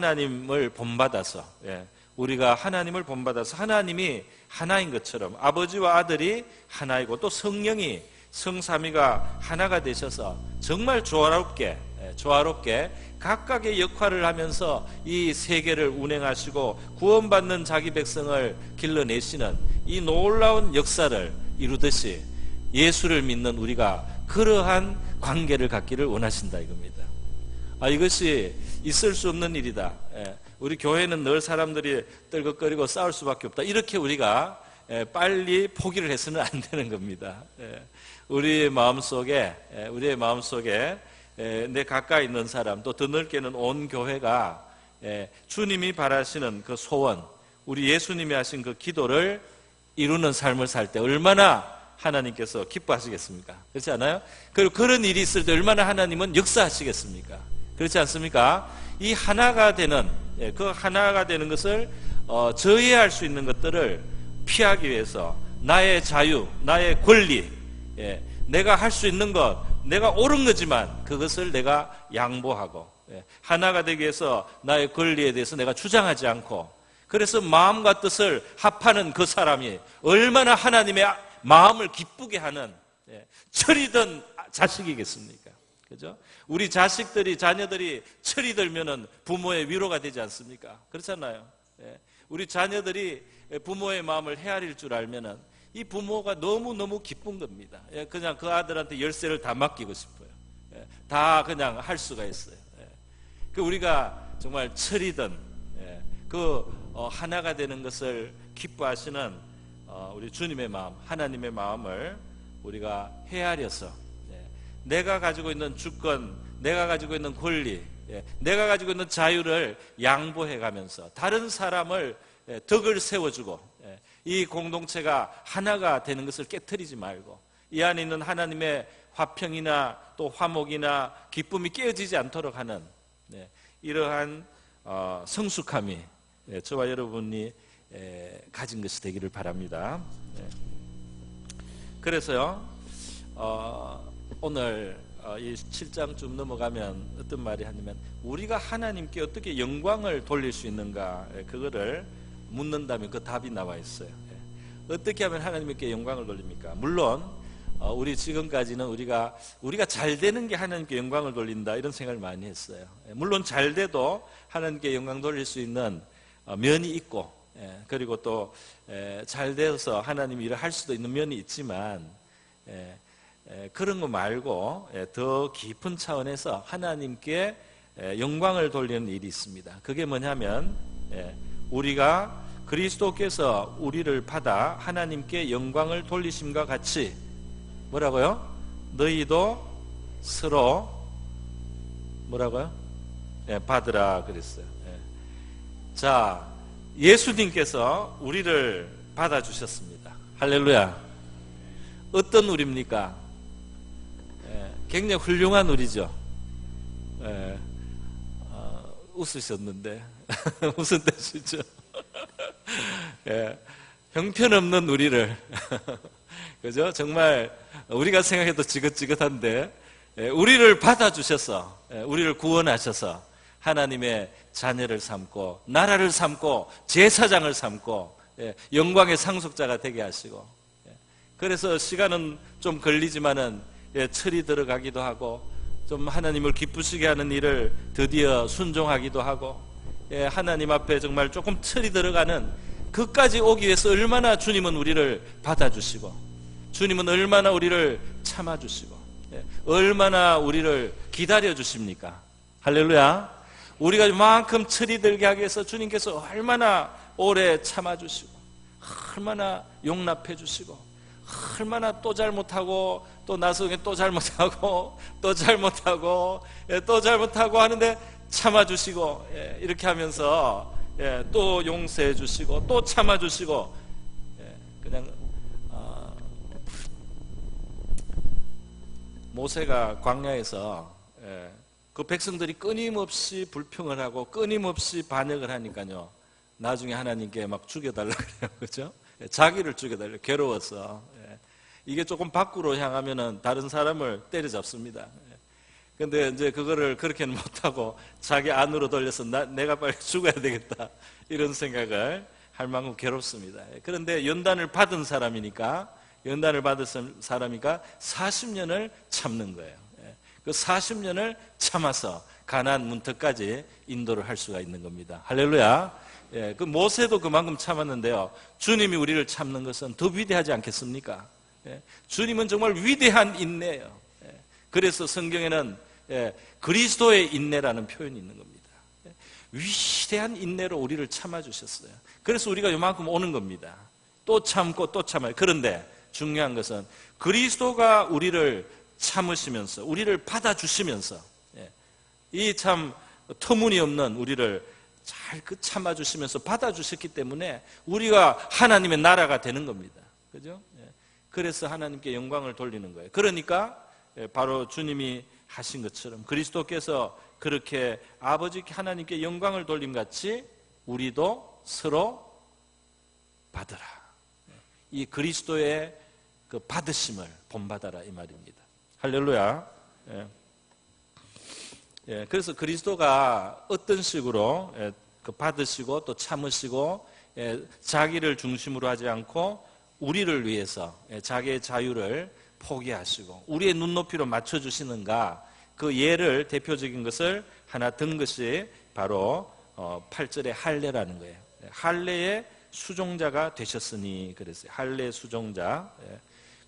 하나님을 본받아서, 우리가 하나님을 본받아서 하나님이 하나인 것처럼 아버지와 아들이 하나이고 또 성령이 성삼위가 하나가 되셔서 정말 조화롭게 각각의 역할을 하면서 이 세계를 운행하시고 구원받는 자기 백성을 길러내시는 이 놀라운 역사를 이루듯이 예수를 믿는 우리가 그러한 관계를 갖기를 원하신다 이겁니다. 이것이 있을 수 없는 일이다. 우리 교회는 늘 사람들이 떨긋거리고 싸울 수밖에 없다. 이렇게 우리가 빨리 포기를 해서는 안 되는 겁니다. 우리의 마음속에 내 가까이 있는 사람, 또 더 넓게는 온 교회가 주님이 바라시는 그 소원, 우리 예수님이 하신 그 기도를 이루는 삶을 살 때 얼마나 하나님께서 기뻐하시겠습니까? 그렇지 않아요? 그리고 그런 일이 있을 때 얼마나 하나님은 역사하시겠습니까? 그렇지 않습니까? 이 하나가 되는, 그 하나가 되는 것을 저해할 수 있는 것들을 피하기 위해서 나의 자유, 나의 권리, 내가 할 수 있는 것, 내가 옳은 거지만 그것을 내가 양보하고, 하나가 되기 위해서 나의 권리에 대해서 내가 주장하지 않고, 그래서 마음과 뜻을 합하는 그 사람이 얼마나 하나님의 마음을 기쁘게 하는 철이든 자식이겠습니까? 그죠? 우리 자녀들이 철이 들면은 부모의 위로가 되지 않습니까? 그렇잖아요. 우리 자녀들이 부모의 마음을 헤아릴 줄 알면은 이 부모가 너무너무 기쁜 겁니다. 그냥 그 아들한테 열쇠를 다 맡기고 싶어요. 다 그냥 할 수가 있어요. 우리가 정말 철이든 하나가 되는 것을 기뻐하시는 우리 주님의 마음, 하나님의 마음을 우리가 헤아려서 내가 가지고 있는 주권, 내가 가지고 있는 권리, 내가 가지고 있는 자유를 양보해가면서 다른 사람을 덕을 세워주고 이 공동체가 하나가 되는 것을 깨트리지 말고 이 안에 있는 하나님의 화평이나 또 화목이나 기쁨이 깨어지지 않도록 하는 이러한 성숙함이 저와 여러분이 가진 것이 되기를 바랍니다. 그래서요, 오늘 이 7장 좀 넘어가면 어떤 말이 하냐면 우리가 하나님께 어떻게 영광을 돌릴 수 있는가, 그거를 묻는다면 그 답이 나와 있어요. 어떻게 하면 하나님께 영광을 돌립니까? 물론 우리 지금까지는 우리가 잘 되는 게 하나님께 영광을 돌린다 이런 생각을 많이 했어요. 물론 잘 돼도 하나님께 영광 돌릴 수 있는 면이 있고, 그리고 또 잘 되어서 하나님 일을 할 수도 있는 면이 있지만, 그런 거 말고 더 깊은 차원에서 하나님께 영광을 돌리는 일이 있습니다. 그게 뭐냐면 우리가 그리스도께서 우리를 받아 하나님께 영광을 돌리심과 같이 뭐라고요? 너희도 서로 뭐라고요? 받으라 그랬어요. 자, 예수님께서 우리를 받아주셨습니다. 할렐루야. 어떤 우리입니까? 굉장히 훌륭한 우리죠. 웃으셨는데 무슨 뜻이죠? 형편없는 우리를 그죠? 정말 우리가 생각해도 지긋지긋한데 우리를 받아주셔서 우리를 구원하셔서 하나님의 자녀를 삼고 나라를 삼고 제사장을 삼고 영광의 상속자가 되게 하시고, 그래서 시간은 좀 걸리지만은 철이 들어가기도 하고 좀 하나님을 기쁘시게 하는 일을 드디어 순종하기도 하고, 하나님 앞에 정말 조금 철이 들어가는 그까지 오기 위해서 얼마나 주님은 우리를 받아주시고 주님은 얼마나 우리를 참아주시고 얼마나 우리를 기다려주십니까? 할렐루야. 우리가 이만큼 철이 들게 하기 위해서 주님께서 얼마나 오래 참아주시고 얼마나 용납해주시고 얼마나 또 잘못하고 또 나중에 또 잘못하고 또 잘못하고 또 잘못하고 하는데 참아주시고, 이렇게 하면서 또 용서해 주시고 또 참아주시고, 그냥 모세가 광야에서 그 백성들이 끊임없이 불평을 하고 끊임없이 반역을 하니까요, 나중에 하나님께 막 죽여달라 그래요. 그죠? 자기를 죽여달라, 괴로워서. 이게 조금 밖으로 향하면은 다른 사람을 때려잡습니다. 근데 이제 그거를 그렇게는 못하고 자기 안으로 돌려서 내가 빨리 죽어야 되겠다 이런 생각을 할 만큼 괴롭습니다. 그런데 연단을 받은 사람이니까 40년을 참는 거예요. 그 40년을 참아서 가나안 문턱까지 인도를 할 수가 있는 겁니다. 할렐루야. 그 모세도 그만큼 참았는데요. 주님이 우리를 참는 것은 더 위대하지 않겠습니까? 주님은 정말 위대한 인내예요. 그래서 성경에는 그리스도의 인내라는 표현이 있는 겁니다. 위대한 인내로 우리를 참아주셨어요. 그래서 우리가 이만큼 오는 겁니다. 또 참고 또 참아요. 그런데 중요한 것은 그리스도가 우리를 참으시면서 우리를 받아주시면서 이 참 터무니없는 우리를 잘 참아주시면서 받아주셨기 때문에 우리가 하나님의 나라가 되는 겁니다. 그죠? 그래서 하나님께 영광을 돌리는 거예요. 그러니까 바로 주님이 하신 것처럼 그리스도께서 그렇게 아버지께 하나님께 영광을 돌림같이 우리도 서로 받으라. 이 그리스도의 그 받으심을 본받아라 이 말입니다. 할렐루야. 그래서 그리스도가 어떤 식으로 그 받으시고 또 참으시고 자기를 중심으로 하지 않고 우리를 위해서 자기의 자유를 포기하시고 우리의 눈높이로 맞춰주시는가, 그 예를 대표적인 것을 하나 든 것이 바로 8절의 할례라는 거예요. 할례의 수종자가 되셨으니 그랬어요. 할례 수종자.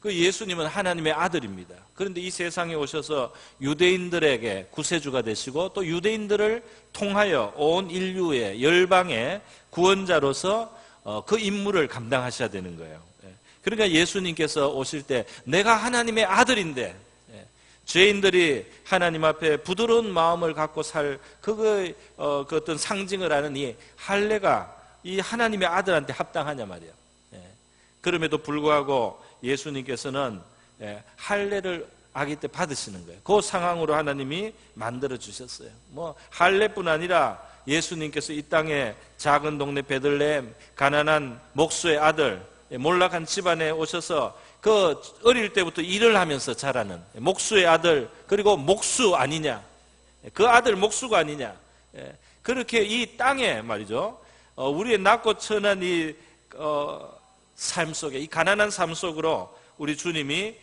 그 예수님은 하나님의 아들입니다. 그런데 이 세상에 오셔서 유대인들에게 구세주가 되시고 또 유대인들을 통하여 온 인류의 열방의 구원자로서 그 임무를 감당하셔야 되는 거예요. 그러니까 예수님께서 오실 때 내가 하나님의 아들인데 죄인들이 하나님 앞에 부드러운 마음을 갖고 살 그 어떤 상징을 하는 이 할례가 이 하나님의 아들한테 합당하냐 말이에요. 그럼에도 불구하고 예수님께서는 할례를 아기 때 받으시는 거예요. 그 상황으로 하나님이 만들어 주셨어요. 뭐 할례뿐 아니라 예수님께서 이 땅에 작은 동네 베들레헴 가난한 목수의 아들, 몰락한 집안에 오셔서 그 어릴 때부터 일을 하면서 자라는 목수의 아들, 그리고 목수 아니냐, 그 아들 목수가 아니냐, 그렇게 이 땅에 말이죠, 우리의 낮고 천한 이 삶 속에, 이 가난한 삶 속으로 우리 주님이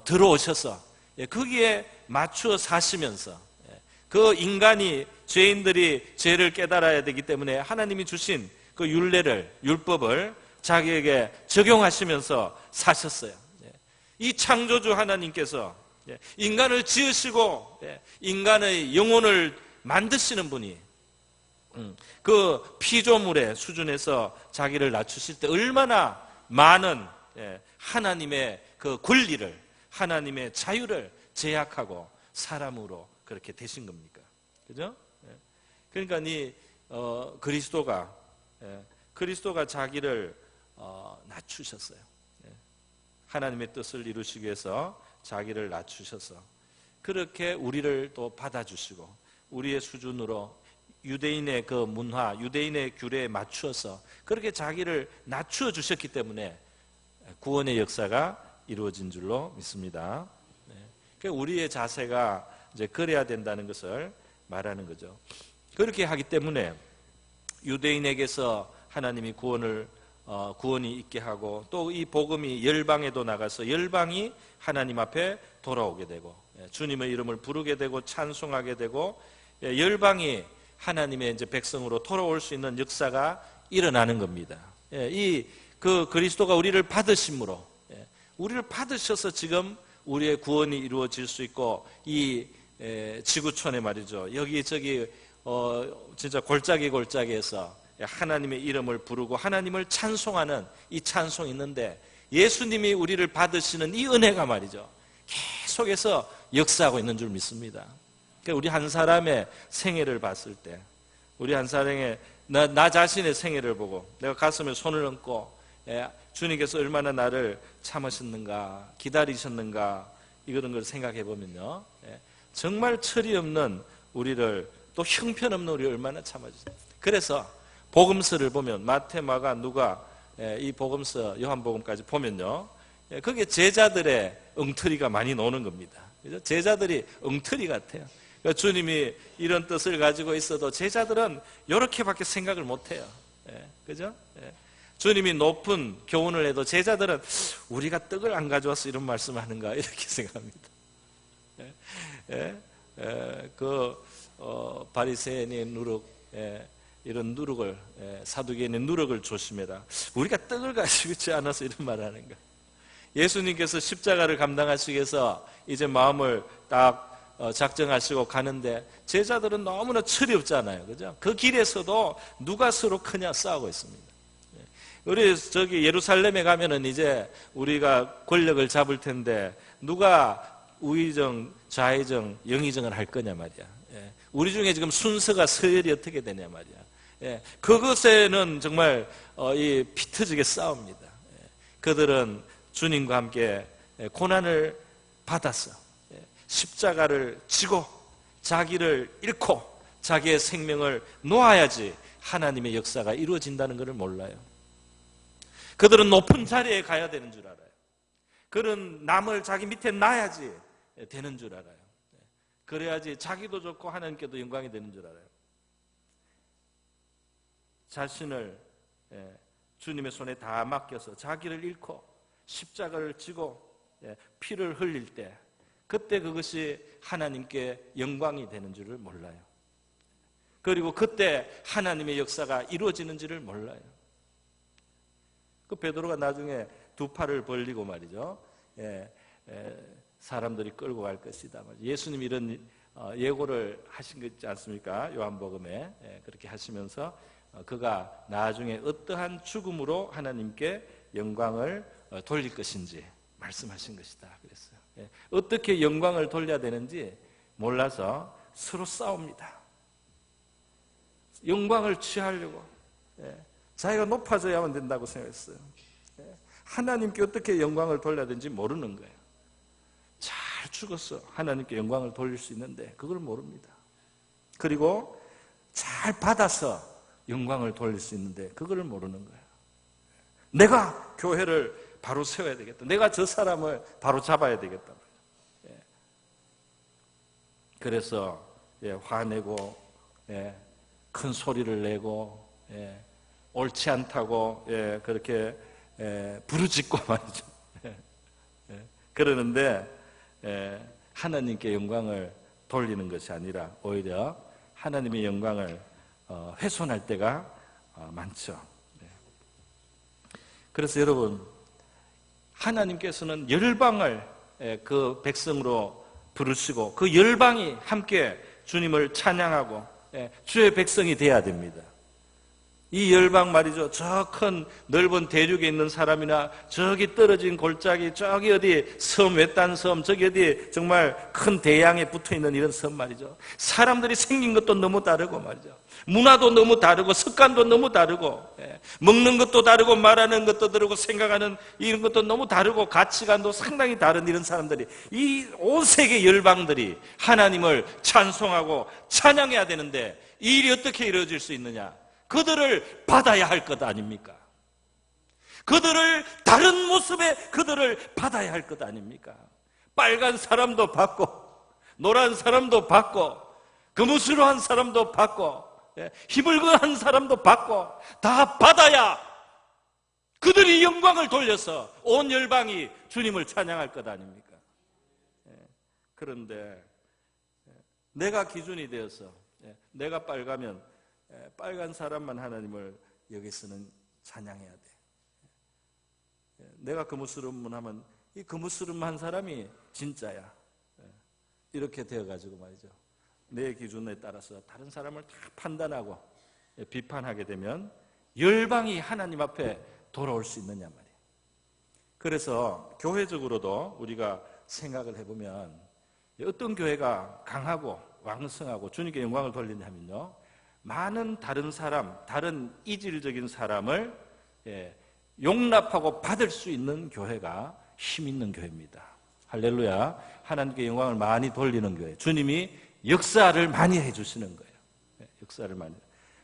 들어오셔서 거기에 맞추어 사시면서 그 인간이, 죄인들이 죄를 깨달아야 되기 때문에 하나님이 주신 그 율례를, 율법을 자기에게 적용하시면서 사셨어요. 이 창조주 하나님께서 인간을 지으시고 인간의 영혼을 만드시는 분이 그 피조물의 수준에서 자기를 낮추실 때 얼마나 많은 하나님의 그 권리를, 하나님의 자유를 제약하고 사람으로 그렇게 되신 겁니까? 그죠? 그러니까 이 그리스도가 자기를 낮추셨어요. 하나님의 뜻을 이루시기 위해서 자기를 낮추셔서 그렇게 우리를 또 받아주시고 우리의 수준으로 유대인의 그 문화, 유대인의 규례에 맞추어서 그렇게 자기를 낮추어 주셨기 때문에 구원의 역사가 이루어진 줄로 믿습니다. 그러니까 우리의 자세가 이제 그래야 된다는 것을 말하는 거죠. 그렇게 하기 때문에 유대인에게서 하나님이 구원이 있게 하고 또 이 복음이 열방에도 나가서 열방이 하나님 앞에 돌아오게 되고 주님의 이름을 부르게 되고 찬송하게 되고 열방이 하나님의 이제 백성으로 돌아올 수 있는 역사가 일어나는 겁니다. 그 그리스도가 우리를 받으심으로, 우리를 받으셔서 지금 우리의 구원이 이루어질 수 있고 이 지구촌에 말이죠, 여기저기 진짜 골짜기에서 하나님의 이름을 부르고 하나님을 찬송하는 이 찬송이 있는데 예수님이 우리를 받으시는 이 은혜가 말이죠, 계속해서 역사하고 있는 줄 믿습니다. 우리 한 사람의 생애를 봤을 때, 우리 한 사람의 나 자신의 생애를 보고 내가 가슴에 손을 얹고 주님께서 얼마나 나를 참으셨는가, 기다리셨는가, 이런 걸 생각해 보면요, 정말 철이 없는 우리를, 또 형편없는 우리를 얼마나 참아주셨어요. 그래서 복음서를 보면 마태, 마가, 누가, 이 복음서 요한복음까지 보면요, 거기에 제자들의 엉터리가 많이 나오는 겁니다. 그죠? 제자들이 엉터리 같아요. 그러니까 주님이 이런 뜻을 가지고 있어도 제자들은 이렇게밖에 생각을 못해요. 그죠? 주님이 높은 교훈을 해도 제자들은 우리가 떡을 안 가져와서 이런 말씀을 하는가 이렇게 생각합니다. 바리새인의 누룩, 이런 누룩을, 사두개인의 누룩을 조심해라. 우리가 떡을 가지고 있지 않아서 이런 말을 하는가. 예수님께서 십자가를 감당하시기 위해서 이제 마음을 딱 작정하시고 가는데 제자들은 너무나 철이 없잖아요. 그죠? 그 길에서도 누가 서로 크냐 싸우고 있습니다. 우리 저기 예루살렘에 가면은 이제 우리가 권력을 잡을 텐데 누가 우의정, 좌의정, 영의정을 할 거냐 말이야. 우리 중에 지금 순서가 서열이 어떻게 되냐 말이야. 그것에는 정말 이 피터지게 싸웁니다. 그들은 주님과 함께 고난을 받았어. 십자가를 지고 자기를 잃고 자기의 생명을 놓아야지 하나님의 역사가 이루어진다는 것을 몰라요. 그들은 높은 자리에 가야 되는 줄 알아요. 그런 남을 자기 밑에 놔야지 되는 줄 알아요. 그래야지 자기도 좋고 하나님께도 영광이 되는 줄 알아요. 자신을 주님의 손에 다 맡겨서 자기를 잃고 십자가를 지고 피를 흘릴 때 그때 그것이 하나님께 영광이 되는 줄을 몰라요. 그리고 그때 하나님의 역사가 이루어지는지를 몰라요. 그 베드로가 나중에 두 팔을 벌리고 말이죠. 사람들이 끌고 갈 것이다. 예수님이 이런 예고를 하신 거 있지 않습니까? 요한복음에 그렇게 하시면서 그가 나중에 어떠한 죽음으로 하나님께 영광을 돌릴 것인지 말씀하신 것이다. 그랬어요. 어떻게 영광을 돌려야 되는지 몰라서 서로 싸웁니다. 영광을 취하려고 자기가 높아져야만 된다고 생각했어요. 하나님께 어떻게 영광을 돌려야 되는지 모르는 거예요. 잘 죽어서 하나님께 영광을 돌릴 수 있는데 그걸 모릅니다. 그리고 잘 받아서 영광을 돌릴 수 있는데 그걸 모르는 거예요. 내가 교회를 바로 세워야 되겠다. 내가 저 사람을 바로 잡아야 되겠다. 그래서 화내고 큰 소리를 내고 옳지 않다고 그렇게 부르짖고 말이죠. 그러는데 하나님께 영광을 돌리는 것이 아니라 오히려 하나님의 영광을 훼손할 때가 많죠. 그래서 여러분, 하나님께서는 열방을 그 백성으로 부르시고 그 열방이 함께 주님을 찬양하고 주의 백성이 돼야 됩니다. 이 열방 말이죠. 저 큰 넓은 대륙에 있는 사람이나 저기 떨어진 골짜기 저기 어디 섬 외딴 섬 저기 어디 정말 큰 대양에 붙어있는 이런 섬 말이죠. 사람들이 생긴 것도 너무 다르고 말이죠. 문화도 너무 다르고 습관도 너무 다르고 먹는 것도 다르고 말하는 것도 다르고 생각하는 이런 것도 너무 다르고 가치관도 상당히 다른 이런 사람들이 이 온 세계 열방들이 하나님을 찬송하고 찬양해야 되는데 이 일이 어떻게 이루어질 수 있느냐? 그들을 받아야 할 것 아닙니까? 그들을 다른 모습의 그들을 받아야 할 것 아닙니까? 빨간 사람도 받고 노란 사람도 받고 금우스로 한 사람도 받고 희불근한 사람도 받고 다 받아야 그들이 영광을 돌려서 온 열방이 주님을 찬양할 것 아닙니까? 그런데 내가 기준이 되어서 내가 빨가면 빨간 사람만 하나님을 여기서는 찬양해야 돼. 내가 금우스름만 하면 이 금우스름한 사람이 진짜야. 이렇게 되어가지고 말이죠. 내 기준에 따라서 다른 사람을 다 판단하고 비판하게 되면 열방이 하나님 앞에 돌아올 수 있느냐 말이에요. 그래서 교회적으로도 우리가 생각을 해보면 어떤 교회가 강하고 왕성하고 주님께 영광을 돌리냐면요, 많은 다른 사람, 다른 이질적인 사람을 용납하고 받을 수 있는 교회가 힘 있는 교회입니다. 할렐루야. 하나님께 영광을 많이 돌리는 교회. 주님이 역사를 많이 해주시는 거예요. 역사를 많이.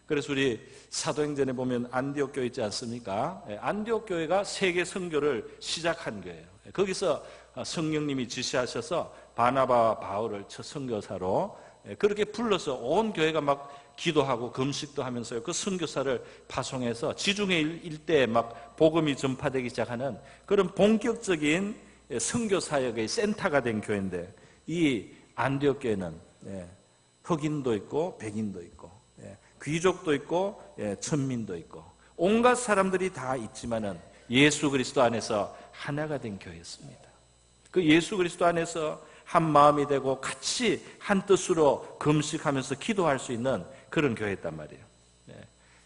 그래서 우리 사도행전에 보면 안디옥 교회 있지 않습니까? 안디옥 교회가 세계 선교를 시작한 교회예요. 거기서 성령님이 지시하셔서 바나바와 바울을 첫 선교사로 그렇게 불러서 온 교회가 막 기도하고 금식도 하면서요, 그 선교사를 파송해서 지중해 일대에 막 복음이 전파되기 시작하는 그런 본격적인 선교 사역의 센터가 된 교회인데, 이 안디옥 교회는 흑인도 있고 백인도 있고 귀족도 있고 천민도 있고 온갖 사람들이 다 있지만은 예수 그리스도 안에서 하나가 된 교회였습니다. 그 예수 그리스도 안에서 한 마음이 되고 같이 한 뜻으로 금식하면서 기도할 수 있는 그런 교회였단 말이에요.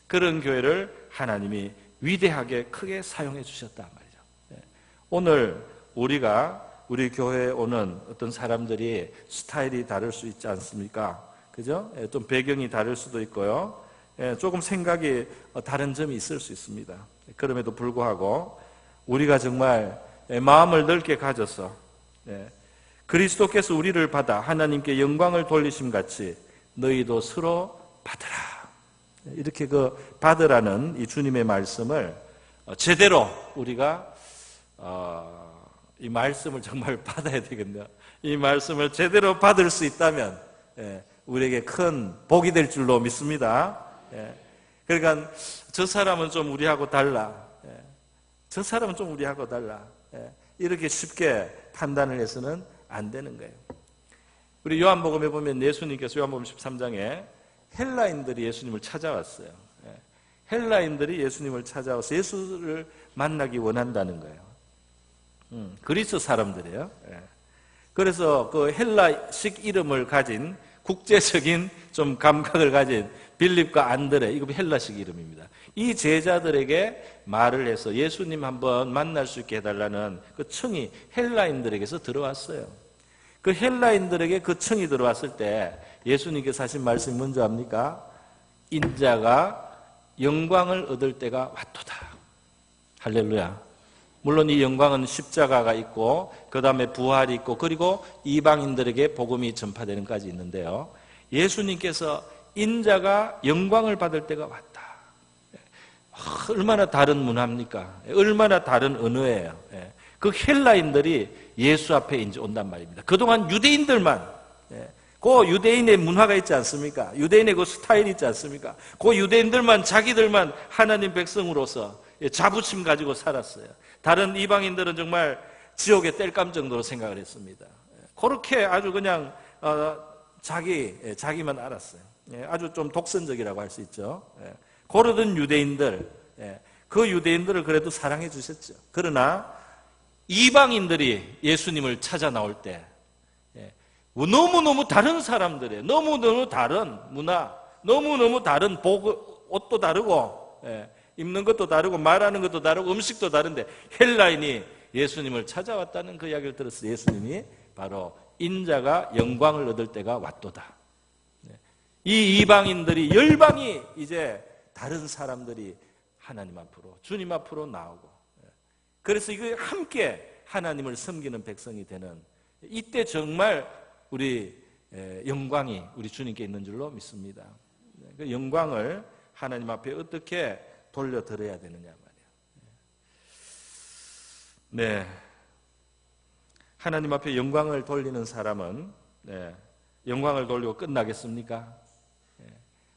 그런 교회를 하나님이 위대하게 크게 사용해 주셨단 말이죠. 오늘 우리 교회에 오는 어떤 사람들이 스타일이 다를 수 있지 않습니까? 그죠? 좀 배경이 다를 수도 있고요. 조금 생각이 다른 점이 있을 수 있습니다. 그럼에도 불구하고 우리가 정말 마음을 넓게 가져서 그리스도께서 우리를 받아 하나님께 영광을 돌리심 같이 너희도 서로 받으라. 이렇게 그 받으라는 이 주님의 말씀을 제대로 우리가 이 말씀을 정말 받아야 되겠네요. 이 말씀을 제대로 받을 수 있다면 우리에게 큰 복이 될 줄로 믿습니다. 그러니까 저 사람은 좀 우리하고 달라. 저 사람은 좀 우리하고 달라. 이렇게 쉽게 판단을 해서는 안 되는 거예요. 우리 요한복음에 보면 예수님께서 요한복음 13장에 헬라인들이 예수님을 찾아왔어요. 헬라인들이 예수님을 찾아와서 예수를 만나기 원한다는 거예요. 그리스 사람들이에요. 그래서 그 헬라식 이름을 가진 국제적인 좀 감각을 가진 빌립과 안드레, 이거 헬라식 이름입니다. 이 제자들에게 말을 해서 예수님 한번 만날 수 있게 해달라는 그 청이 헬라인들에게서 들어왔어요. 그 헬라인들에게 그 청이 들어왔을 때 예수님께서 하신 말씀이 뭔지 압니까? 인자가 영광을 얻을 때가 왔도다. 할렐루야. 물론 이 영광은 십자가가 있고 그 다음에 부활이 있고 그리고 이방인들에게 복음이 전파되는 까지 있는데요, 예수님께서 인자가 영광을 받을 때가 왔다. 얼마나 다른 문화입니까? 얼마나 다른 언어예요. 그 헬라인들이 예수 앞에 이제 온단 말입니다. 그동안 유대인들만, 그 유대인의 문화가 있지 않습니까? 유대인의 그 스타일이 있지 않습니까? 그 유대인들만, 자기들만 하나님 백성으로서 자부심 가지고 살았어요. 다른 이방인들은 정말 지옥에 뗄감 정도로 생각을 했습니다. 그렇게 아주 그냥 자기만 알았어요. 아주 좀 독선적이라고 할 수 있죠. 그러던 유대인들, 그 유대인들을 그래도 사랑해 주셨죠. 그러나 이방인들이 예수님을 찾아 나올 때 너무너무 다른 사람들이에요. 너무너무 다른 문화, 너무너무 다른 옷도 다르고 입는 것도 다르고 말하는 것도 다르고 음식도 다른데 헬라인이 예수님을 찾아왔다는 그 이야기를 들었을 때 예수님이 바로 인자가 영광을 얻을 때가 왔도다. 이 이방인들이, 열방이 이제 다른 사람들이 하나님 앞으로, 주님 앞으로 나오고, 그래서 이거 함께 하나님을 섬기는 백성이 되는, 이때 정말 우리 영광이 우리 주님께 있는 줄로 믿습니다. 그 영광을 하나님 앞에 어떻게 돌려드려야 되느냐 말이에요. 네, 하나님 앞에 영광을 돌리는 사람은 영광을 돌리고 끝나겠습니까?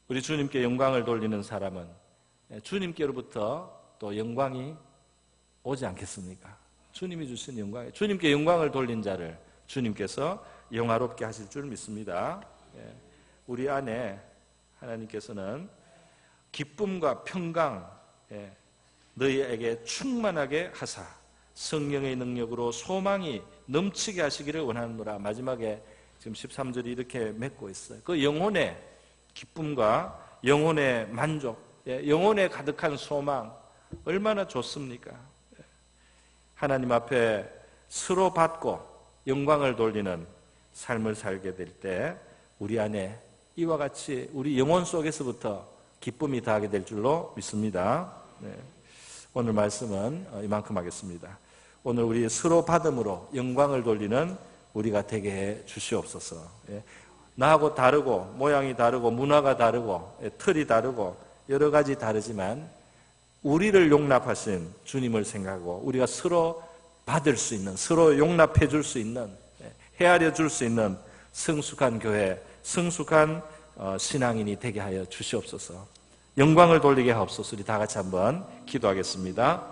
우리 주님께 영광을 돌리는 사람은 주님께로부터 또 영광이 오지 않겠습니까? 주님이 주신 영광, 주님께 영광을 돌린 자를 주님께서 영화롭게 하실 줄 믿습니다. 우리 안에 하나님께서는 기쁨과 평강 너희에게 충만하게 하사 성령의 능력으로 소망이 넘치게 하시기를 원하노라. 마지막에 지금 13절이 이렇게 맺고 있어요. 그 영혼의 기쁨과 영혼의 만족, 영혼에 가득한 소망, 얼마나 좋습니까? 하나님 앞에 서로 받고 영광을 돌리는 삶을 살게 될 때 우리 안에 이와 같이 우리 영혼 속에서부터 기쁨이 다하게 될 줄로 믿습니다. 오늘 말씀은 이만큼 하겠습니다. 오늘 우리 서로 받음으로 영광을 돌리는 우리가 되게 해 주시옵소서. 나하고 다르고 모양이 다르고 문화가 다르고 틀이 다르고 여러 가지 다르지만 우리를 용납하신 주님을 생각하고 우리가 서로 받을 수 있는, 서로 용납해 줄 수 있는, 헤아려 줄 수 있는 성숙한 교회, 성숙한 신앙인이 되게 하여 주시옵소서. 영광을 돌리게 하옵소서. 우리 다 같이 한번 기도하겠습니다.